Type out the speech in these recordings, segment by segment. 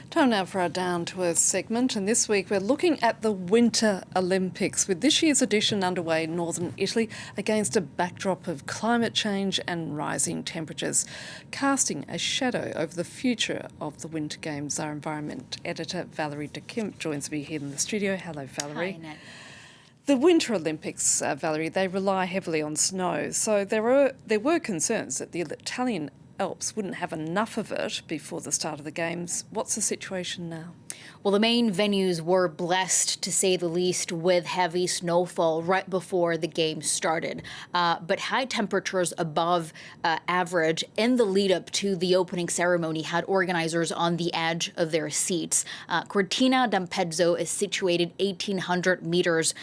Time now for our Down to Earth segment, and this week we're looking at the Winter Olympics, with this year's edition underway in northern Italy against a backdrop of climate change and rising temperatures, casting a shadow over the future of the Winter Games. Our environment editor Valérie Dekimpe joins me here in the studio. Hello, Valérie. Hi, Annette. The Winter Olympics, Valérie, they rely heavily on snow, so there were concerns that the Italian Alps wouldn't have enough of it before the start of the Games. What's the situation now? Well, the main venues were blessed, to say the least, with heavy snowfall right before the Games started. But high temperatures above average in the lead up to the opening ceremony had organizers on the edge of their seats. Cortina d'Ampezzo is situated 1,800 meters,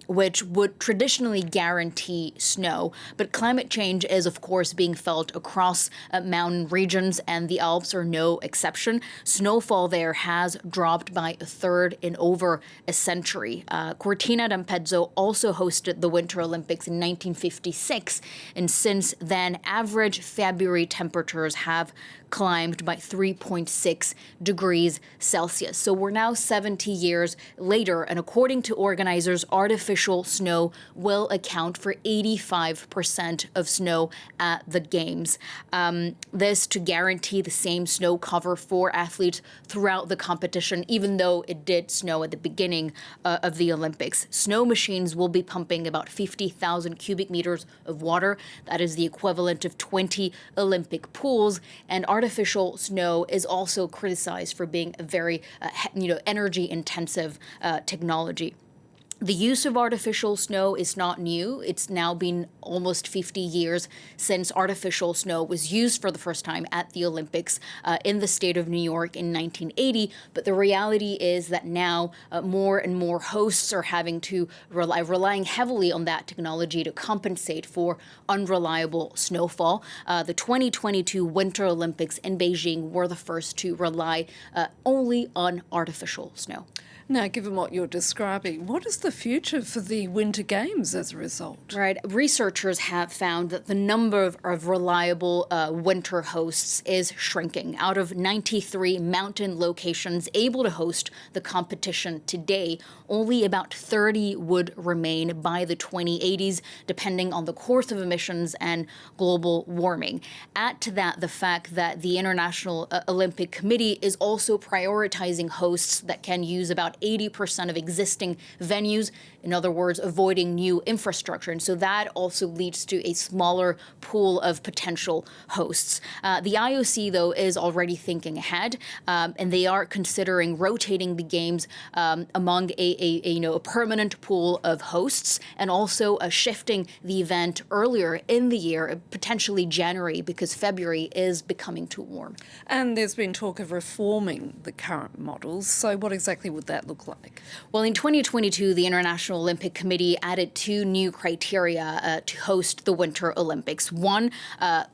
which would traditionally guarantee snow. But climate change is, of course, being felt across mountain regions, and the Alps are no exception. Snowfall there has dropped by a third in over a century. Cortina d'Ampezzo also hosted the Winter Olympics in 1956, and since then, average February temperatures have climbed by 3.6 degrees Celsius. So we're now 70 years later, and according to organizers, artificial snow will account for 85% of snow at the Games. This to guarantee the same snow cover for athletes throughout the competition, even though it did snow at the beginning of the Olympics. Snow machines will be pumping about 50,000 cubic meters of water. That is the equivalent of 20 Olympic pools. And artificial snow is also criticized for being a very energy-intensive technology. The use of artificial snow is not new. It's now been almost 50 years since artificial snow was used for the first time at the Olympics in the state of New York in 1980. But the reality is that now more and more hosts are having to relying heavily on that technology to compensate for unreliable snowfall. The 2022 Winter Olympics in Beijing were the first to rely only on artificial snow. Now, given what you're describing, what is the future for the Winter Games as a result? Right. Researchers have found that the number of reliable winter hosts is shrinking. Out of 93 mountain locations able to host the competition today, only about 30 would remain by the 2080s, depending on the course of emissions and global warming. Add to that the fact that the International Olympic Committee is also prioritizing hosts that can use about 80% of existing venues, in other words, avoiding new infrastructure. And so that also leads to a smaller pool of potential hosts. The IOC, though, is already thinking ahead, and they are considering rotating the Games among a permanent pool of hosts, and also shifting the event earlier in the year, potentially January, because February is becoming too warm. And there's been talk of reforming the current models. So what exactly would that look like? Well, in 2022, the International Olympic Committee added two new criteria to host the Winter Olympics. One,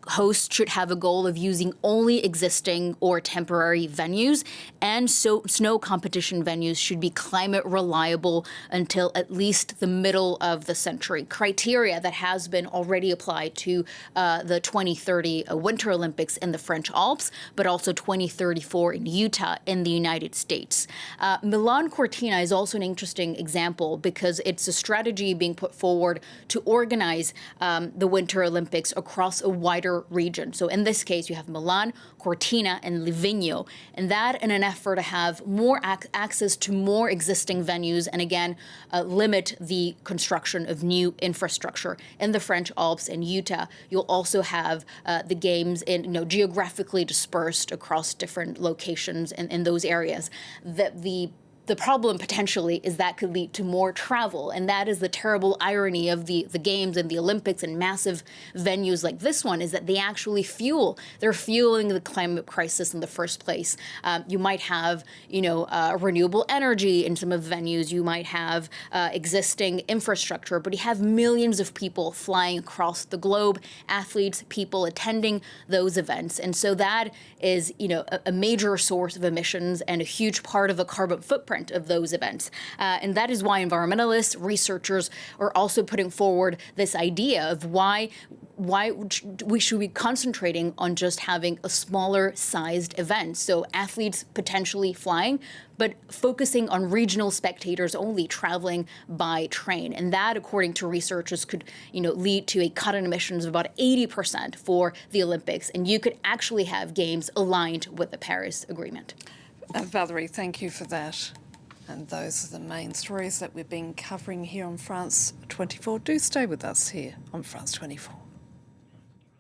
hosts should have a goal of using only existing or temporary venues, and so snow competition venues should be climate reliable until at least the middle of the century. Criteria that has been already applied to the 2030 Winter Olympics in the French Alps, but also 2034 in Utah in the United States. Milan Cortina is also an interesting example because it's a strategy being put forward to organize the Winter Olympics across a wider region. So in this case, you have Milan, Cortina, and Livigno, and that in an effort to have more access to more existing venues and, again, limit the construction of new infrastructure. In the French Alps and Utah, you'll also have the Games geographically dispersed across different locations in those areas. The problem potentially is that could lead to more travel, and that is the terrible irony of the Games and the Olympics and massive venues like this one, is that they actually they're fueling the climate crisis in the first place. You might have, renewable energy in some of the venues, you might have existing infrastructure, but you have millions of people flying across the globe, athletes, people attending those events. And so that is, a major source of emissions and a huge part of the carbon footprint footprint of those events. And that is why environmentalists, researchers are also putting forward this idea of why we should be concentrating on just having a smaller sized event. So athletes potentially flying, but focusing on regional spectators only traveling by train. And that, according to researchers, could lead to a cut in emissions of about 80% for the Olympics. And you could actually have games aligned with the Paris Agreement. Valérie, thank you for that. And those are the main stories that we've been covering here on France 24. Do stay with us here on France 24.